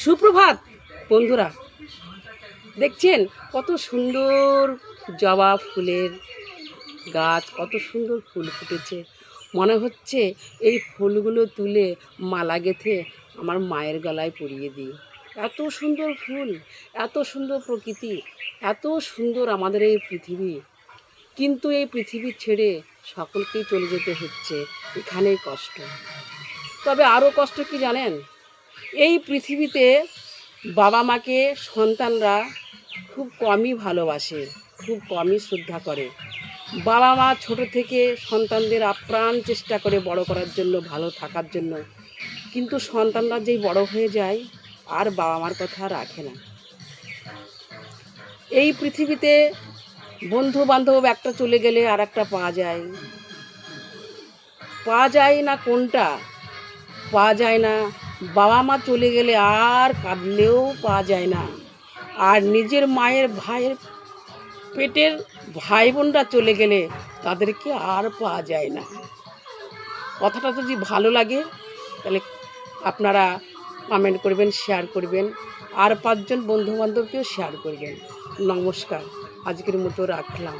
সুপ্রভাত বন্ধুরা, দেখছেন কত সুন্দর জবা ফুলের গাছ, কত সুন্দর ফুল ফুটেছে। মনে হচ্ছে এই ফুলগুলো তুলে মালা গেঁথে আমার মায়ের গলায় পরিয়ে দিই। এত সুন্দর ফুল, এত সুন্দর প্রকৃতি, এত সুন্দর আমাদের এই পৃথিবী। কিন্তু এই পৃথিবী ছেড়ে সকলকেই চলে যেতে হচ্ছে, এখানেই কষ্ট। তবে আরও কষ্ট কি জানেন? এই পৃথিবীতে বাবা মাকে সন্তানরা খুব কমই ভালোবাসে, খুব কমই শ্রদ্ধা করে। বাবা মা ছোট থেকে সন্তানদের আপ্রাণ চেষ্টা করে বড় করার জন্য, ভালো থাকার জন্য। কিন্তু সন্তানরা যেই বড় হয়ে যায় আর বাবা মার কথা রাখে না। এই পৃথিবীতে বন্ধু বান্ধব একটা চলে গেলে আর একটা পাওয়া যায় না। কোনটা পাওয়া যায় না? বাবা মা চলে গেলে আর কাঁদলেও পাওয়া যায় না। আর নিজের মায়ের ভাইয়ের পেটের ভাই বোনরা চলে গেলে তাদেরকে আর পাওয়া যায় না। কথাটা যদি ভালো লাগে তাহলে আপনারা কমেন্ট করবেন, শেয়ার করবেন, আর 5 জন বন্ধু বান্ধবকেও শেয়ার করবেন। নমস্কার, আজকের মতো রাখলাম।